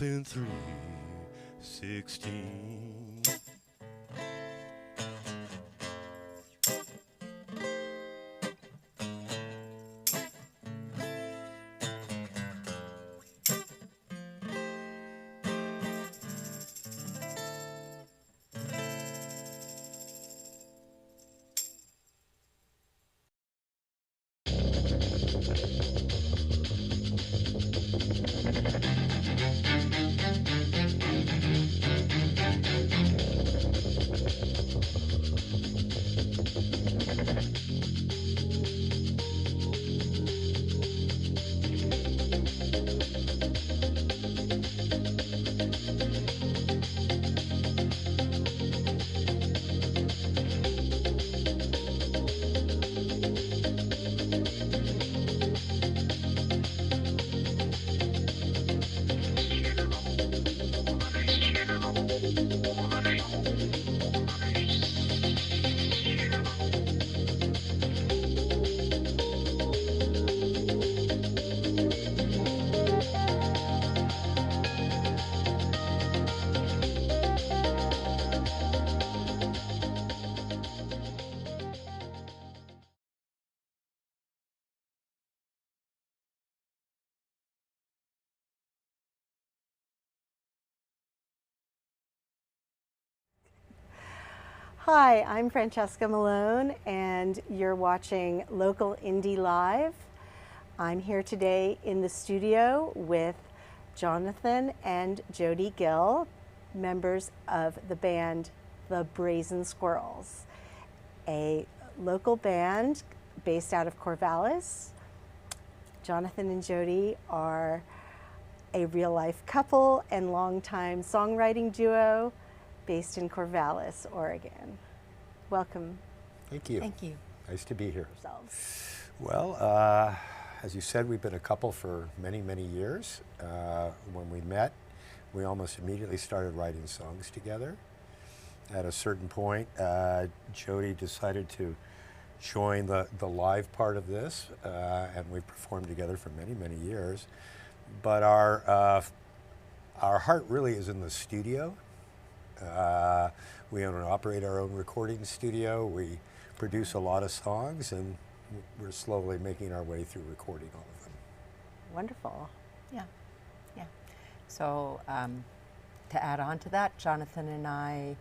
in 316. Hi, I'm Francesca Malone, and you're watching Local Indie Live. I'm here today in the studio with Jonathan and Jody Gill, members of the band the Brazen Squirrels, a local band based out of Corvallis. Jonathan and Jody are a real-life couple and longtime songwriting duo based in Corvallis, Oregon. Welcome. Thank you. Thank you. Nice to be here. Yourselves. Well, as you said, we've been a couple for many, many years. When we met, we almost immediately started writing songs together. At a certain point, Jody decided to join the live part of this, and we performed together for many, many years. But our heart really is in the studio. We own and operate our own recording studio. We produce a lot of songs, and we're slowly making our way through recording all of them. Wonderful. Yeah, yeah. So to add on to that, Jonathan and I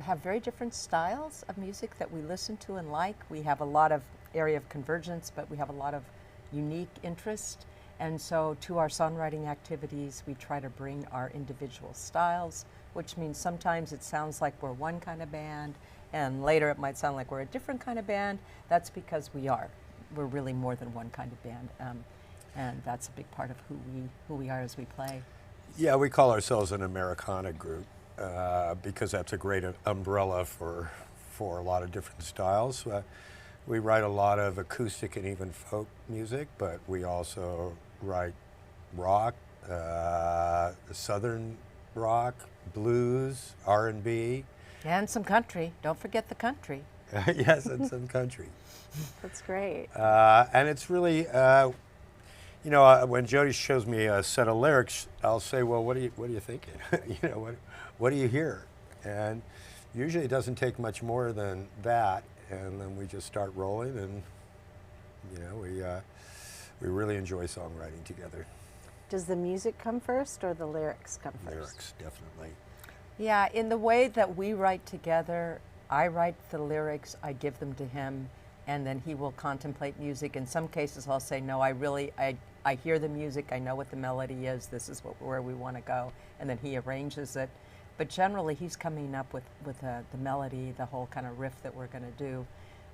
have very different styles of music that we listen to and like. We have a lot of area of convergence, but we have a lot of unique interest. And so to our songwriting activities, we try to bring our individual styles, which means sometimes it sounds like we're one kind of band, and later it might sound like we're a different kind of band. That's because we are. We're really more than one kind of band, and that's a big part of who we are as we play. Yeah, we call ourselves an Americana group because that's a great umbrella for a lot of different styles. We write a lot of acoustic and even folk music, but we also write rock, southern rock, blues, R&B. And some country. Don't forget the country. Yes, and some country. That's great. And it's really, when Jody shows me a set of lyrics, I'll say, well, what are you thinking? What do you hear? And usually it doesn't take much more than that, and then we just start rolling, and we really enjoy songwriting together. Does the music come first or the lyrics come first? Lyrics, definitely. Yeah, in the way that we write together, I write the lyrics, I give them to him, and then he will contemplate music. In some cases, I'll say, no, I hear the music, I know what the melody is, this is where we want to go, and then he arranges it. But generally, he's coming up with the melody, the whole kind of riff that we're going to do,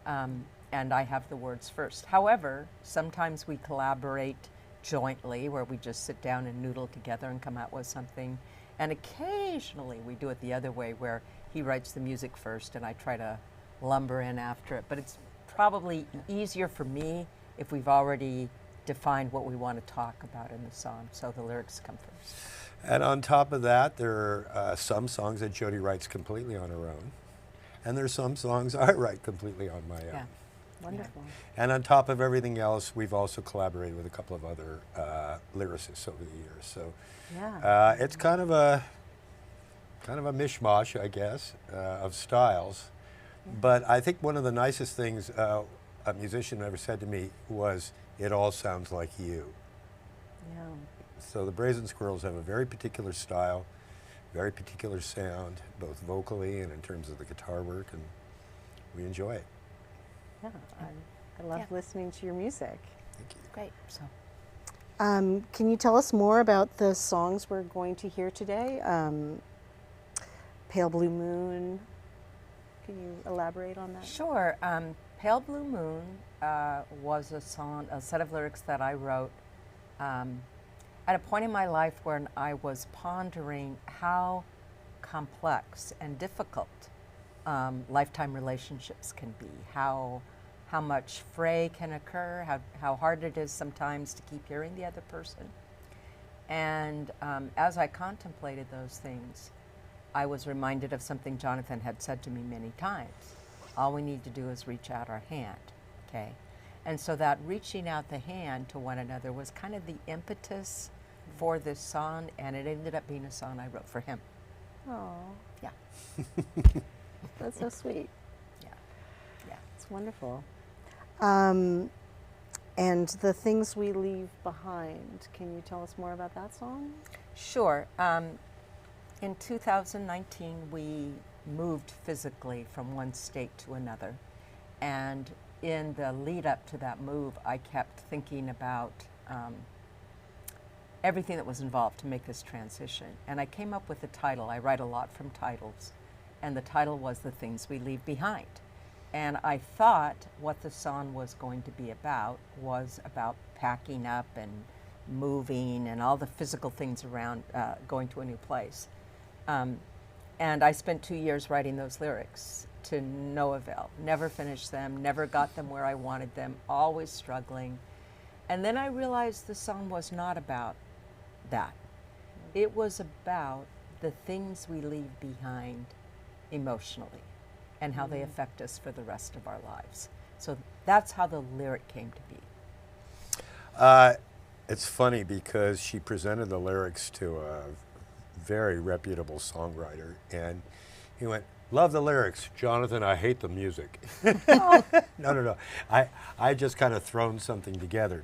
and I have the words first. However, sometimes we collaborate jointly, where we just sit down and noodle together and come out with something. And occasionally we do it the other way, where he writes the music first and I try to lumber in after it. But it's probably easier for me if we've already defined what we want to talk about in the song, so the lyrics come first. And on top of that, there are some songs that Jody writes completely on her own, and there's some songs I write completely on my own. Wonderful. And on top of everything else, we've also collaborated with a couple of other lyricists over the years. So Yeah. it's kind of a mishmash, I guess, of styles. But I think one of the nicest things a musician ever said to me was, "It all sounds like you." Yeah. So the Brazen Squirrels have a very particular style, very particular sound, both vocally and in terms of the guitar work, and we enjoy it. Yeah. I love listening to your music. Thank you. Great. So. Can you tell us more about the songs we're going to hear today? Pale Blue Moon. Can you elaborate on that? Sure. Pale Blue Moon was a set of lyrics that I wrote at a point in my life when I was pondering how complex and difficult lifetime relationships can be, how much fray can occur, how hard it is sometimes to keep hearing the other person. And as I contemplated those things, I was reminded of something Jonathan had said to me many times. All we need to do is reach out our hand, okay? And so that reaching out the hand to one another was kind of the impetus for this song, and it ended up being a song I wrote for him. Oh, Yeah, that's so sweet. yeah, yeah. It's wonderful. And the things we leave behind. Can you tell us more about that song? Sure. In 2019, we moved physically from one state to another. And in the lead up to that move, I kept thinking about everything that was involved to make this transition. And I came up with the title. I write a lot from titles. And the title was The Things We Leave Behind. And I thought what the song was going to be about was about packing up and moving and all the physical things around going to a new place. And I spent 2 years writing those lyrics to no avail. Never finished them, never got them where I wanted them, always struggling. And then I realized the song was not about that. It was about the things we leave behind emotionally and how they affect us for the rest of our lives. So that's how the lyric came to be. It's funny because she presented the lyrics to a very reputable songwriter, and he went, "Love the lyrics, Jonathan, I hate the music." No. I just kind of thrown something together.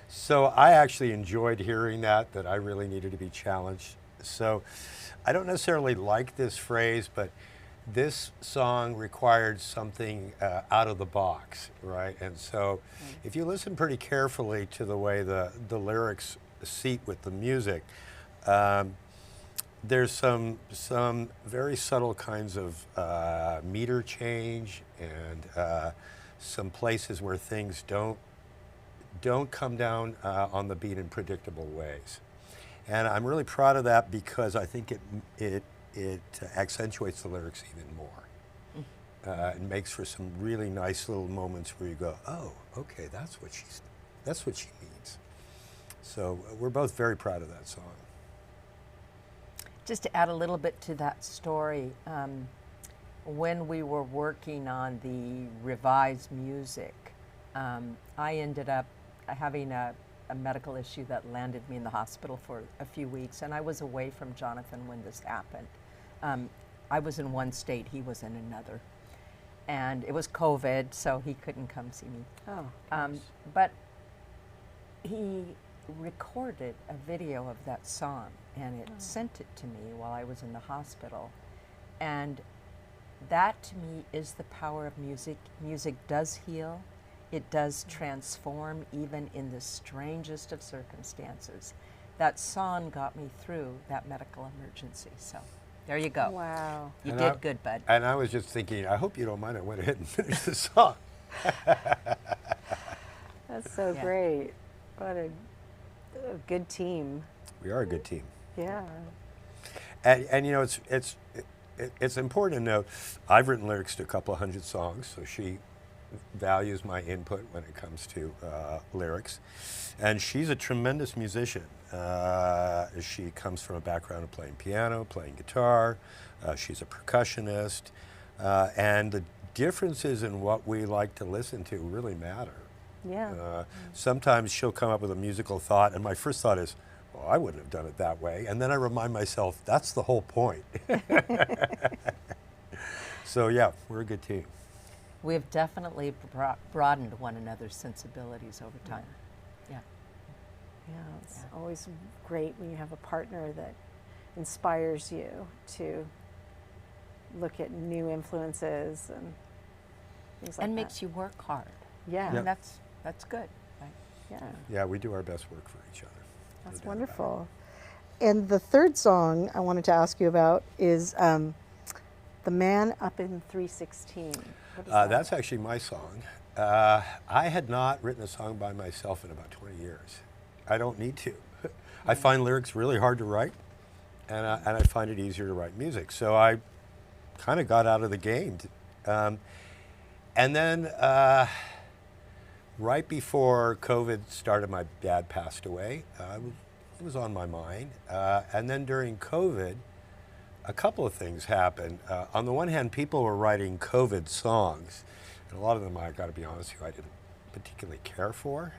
So I actually enjoyed hearing that I really needed to be challenged. So I don't necessarily like this phrase, but this song required something out of the box, right? And so if you listen pretty carefully to the way the lyrics seat with the music, there's some very subtle kinds of meter change and some places where things don't come down on the beat in predictable ways. And I'm really proud of that because I think it accentuates the lyrics even more. It makes for some really nice little moments where you go, "Oh, okay, that's what she means." So we're both very proud of that song. Just to add a little bit to that story, when we were working on the revised music, I ended up having a medical issue that landed me in the hospital for a few weeks, and I was away from Jonathan when this happened. I was in one state, he was in another. And it was COVID, so he couldn't come see me. Oh, but he recorded a video of that song, and it sent it to me while I was in the hospital. And that, to me, is the power of music. Music does heal. It does transform, even in the strangest of circumstances. That song got me through that medical emergency. So there you go. wow. You And did good, bud. And I was just thinking, I hope you don't mind I went ahead and finished the song. That's so Yeah. great. What a good team. We are a good team. Yeah. And you know, it's important to note, I've written lyrics to a couple of hundred songs, so she values my input when it comes to lyrics. And she's a tremendous musician. She comes from a background of playing piano, playing guitar. She's a percussionist. And the differences in what we like to listen to really matter. Yeah. Sometimes she'll come up with a musical thought, and my first thought is, well, I wouldn't have done it that way. And then I remind myself, that's the whole point. So yeah, we're a good team. We have definitely broadened one another's sensibilities over time. Yeah. Yeah, it's always great when you have a partner that inspires you to look at new influences and things like And that. makes you work hard. Yeah. And that's good, right? Yeah. Yeah, we do our best work for each other. No That's doubt about it. wonderful. And the third song I wanted to ask you about is The Man Up in 316. What is that? That's actually my song. I had not written a song by myself in about 20 years. I don't need to. I find lyrics really hard to write, and I find it easier to write music. So I kind of got out of the game. And then right before COVID started, my dad passed away. It was on my mind. And then during COVID, a couple of things happened. On the one hand, people were writing COVID songs, and a lot of them, I got to be honest with you, I didn't particularly care for.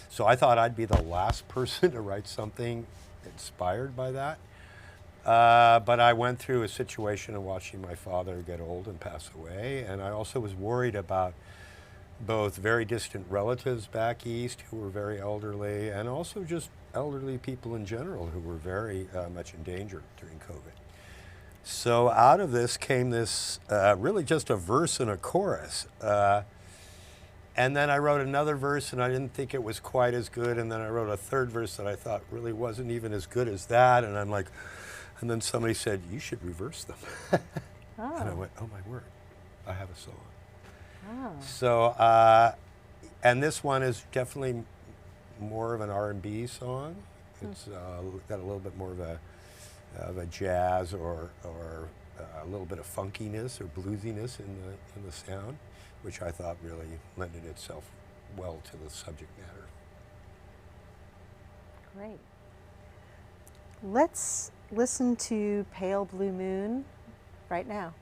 So I thought I'd be the last person to write something inspired by that. But I went through a situation of watching my father get old and pass away, and I also was worried about both very distant relatives back east who were very elderly, and also just elderly people in general who were very much in danger during COVID. So out of this came this really just a verse and a chorus. And then I wrote another verse, and I didn't think it was quite as good, and then I wrote a third verse that I thought really wasn't even as good as that, and I'm like, and then somebody said, you should reverse them. And I went, oh my word, I have a song. Oh. So, and this one is definitely more of an R&B song. It's got a little bit more of a jazz or a little bit of funkiness or bluesiness in the sound, which I thought really lended itself well to the subject matter. Great. Let's listen to Pale Blue Moon right now.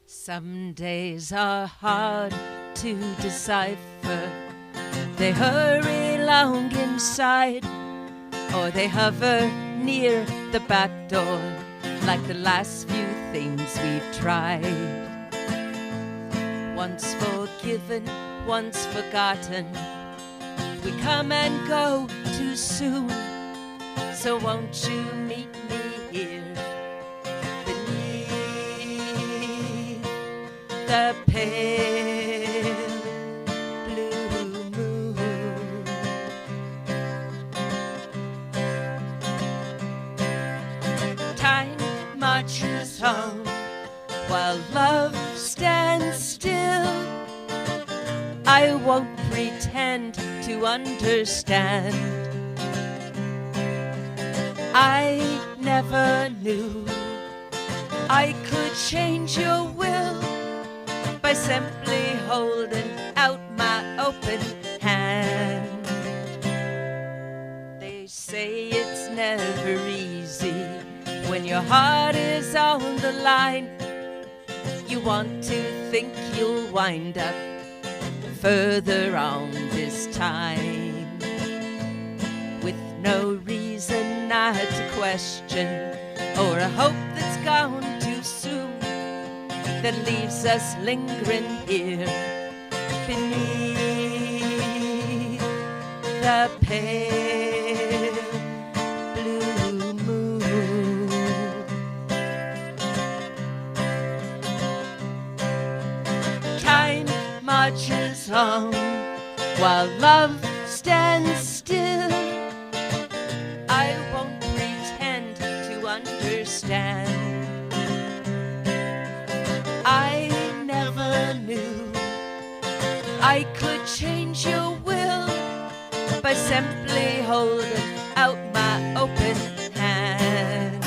Some days are hard to decipher. They hurry along inside, or they hover near the back door, like the last few things we tried. Once forgiven, once forgotten, we come and go too soon. So won't you meet me here beneath the pale blue moon? Time marches on while love stands still. I won't pretend to understand. I never knew I could change your will by simply holding out my open hand. They say it's never easy when your heart is on the line. You want to think you'll wind up further on this time, with no reason not to question, or a hope that's gone too soon, that leaves us lingering here beneath the pale blue moon. Time marches on while love stands still. I won't pretend to understand. I never knew I could change your will by simply holding out my open hand.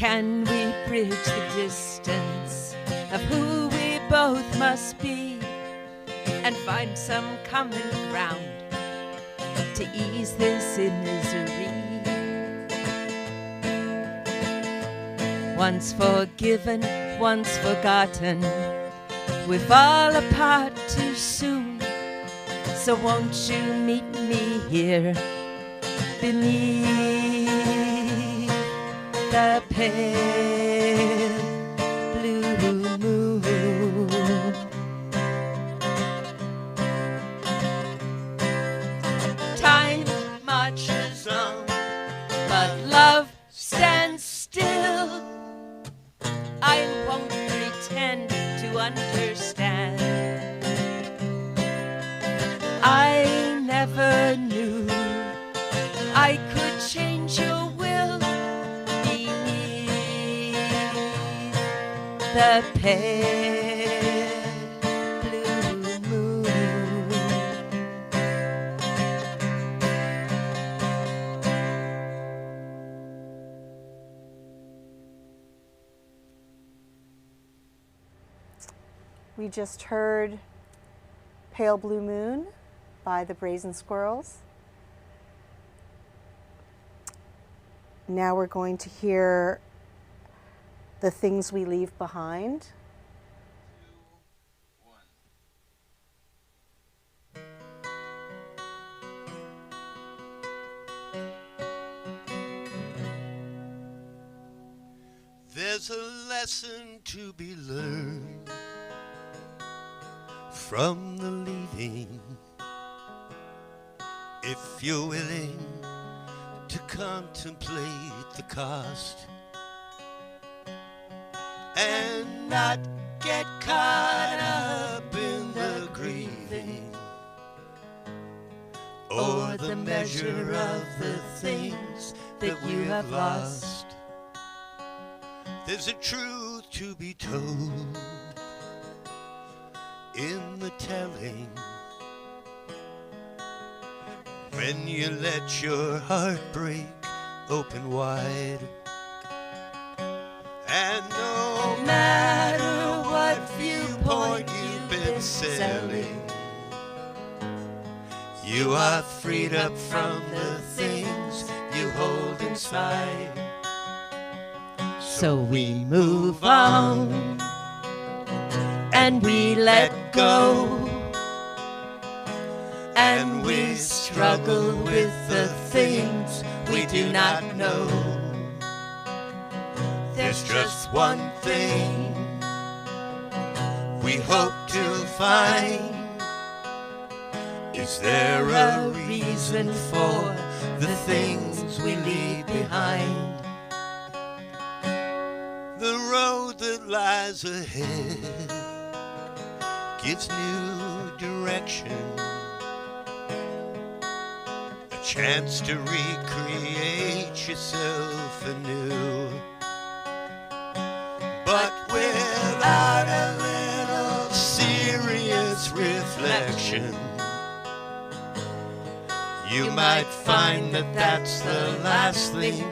Can we bridge the distance of who we both must be and find some common ground to ease this misery? Once forgiven, once forgotten, we fall apart too soon. So won't you meet me here beneath the pale blue moon? Time marches on, but love stands still. I won't pretend to understand. I never knew I could change your will beneath the pale blue moon. We just heard Pale Blue Moon by the Brazen Squirrels. Now we're going to hear The Things We Leave Behind. There's a lesson to be learned from the leaving, if you're willing to contemplate the cost and not get caught up in the grieving or the measure of the things that you have lost. There's a truth to be told in the telling, when you let your heart break open wide. And no matter what viewpoint you've been sailing, you are freed up from the things you hold inside. So we move on and we let go, and we struggle with the things we do not know. There's just one thing we hope to find. Is there a reason for the things we leave behind? The road that lies ahead gives new direction, a chance to recreate yourself anew. But without a little serious reflection, you might find that that's the last thing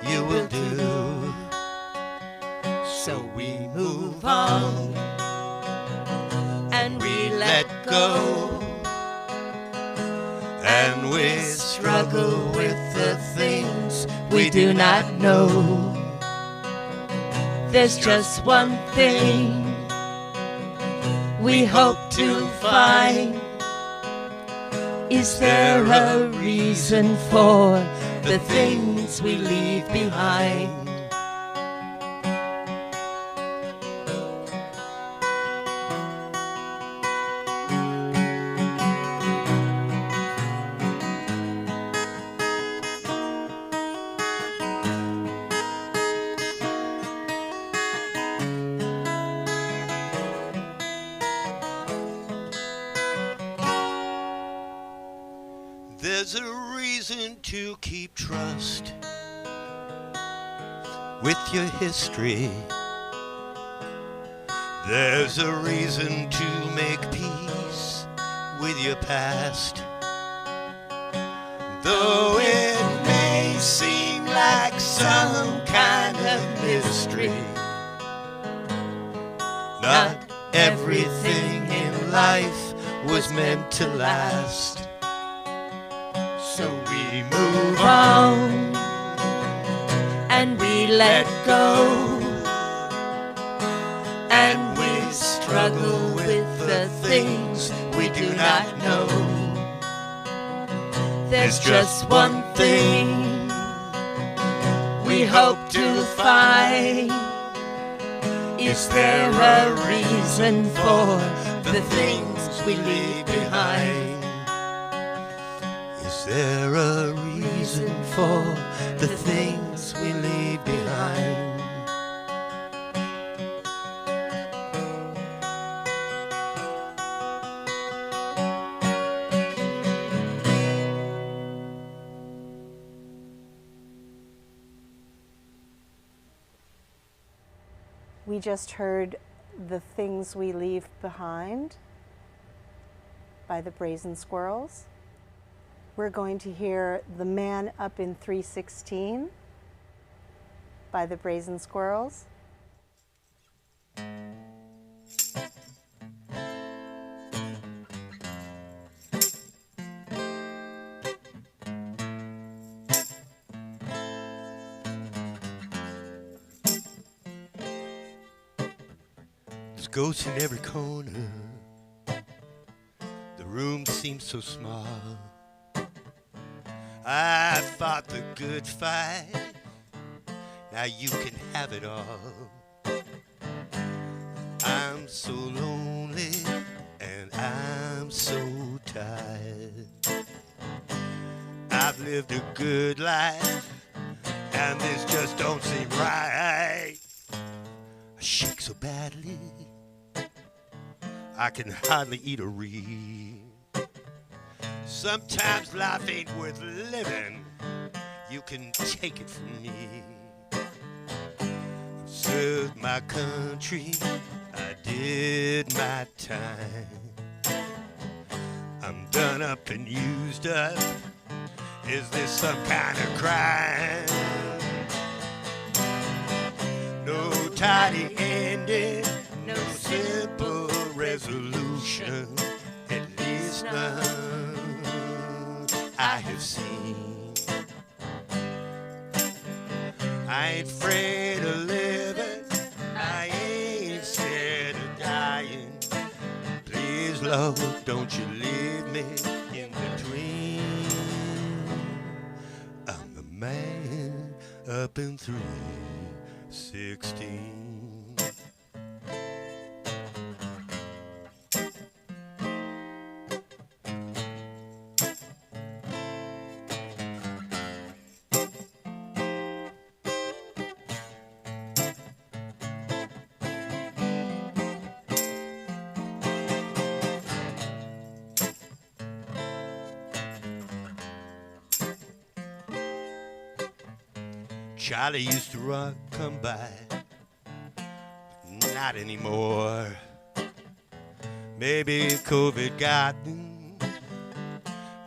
you will do. So we move on and we let go, and we struggle with the things we do not know. There's just one thing we hope to find. Is there a reason for the things we leave behind? There's a reason to keep trust with your history. There's a reason to make peace with your past. Though it may seem like some kind of free. Not everything in life was meant to last. So we move on and we let go, and we struggle with the things we do not know. There's just one thing we hope to find. Is there a reason for the things we leave behind? Is there a reason for the things we leave behind? We just heard The Things We Leave Behind by the Brazen Squirrels. We're going to hear The Man Up in 316 by the Brazen Squirrels. There's ghosts in every corner. The room seems so small. I fought the good fight. Now you can have it all. I'm so lonely and I'm so tired. I've lived a good life and this just don't seem right. I shake so badly I can hardly eat or read. Sometimes life ain't worth living. You can take it from me. Served my country, I did my time. I'm done up and used up. Is this some kind of crime? No tidy ending, no simple resolution, at least none I have seen. I ain't afraid of living, I ain't scared of dying. Please, Lord, don't you leave me in between. I'm the man up in 316. Charlie used to come by, but not anymore. Maybe COVID got him,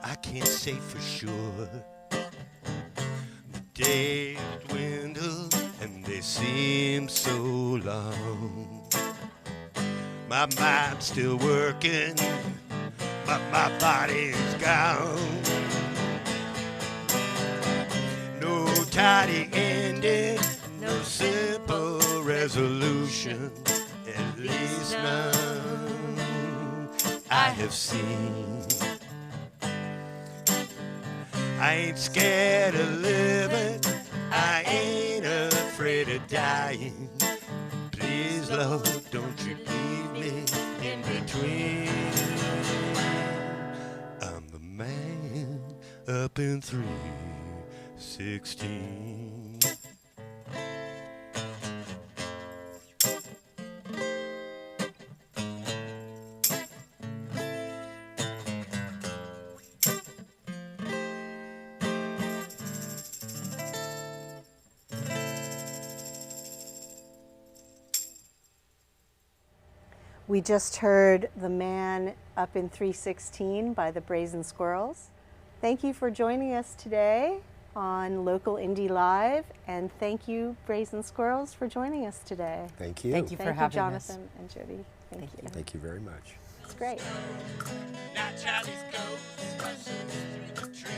I can't say for sure. The days dwindle and they seem so long. My mind's still working, but my body's gone. No tidy ending, no simple resolution, at least none I have seen. I ain't scared of living, I ain't afraid of dying. Please, Lord, don't you leave me in between. I'm the man up in 316. We just heard The Man Up in 316 by the Brazen Squirrels. Thank you for joining us today. on Local Indie Live, and thank you, Brazen Squirrels, for joining us today. Thank you. Thank you for Thank you, having us. Jonathan and Jody. Thank you. Thank you very much. It's great. Now Charlie's ghost rushes through the trees.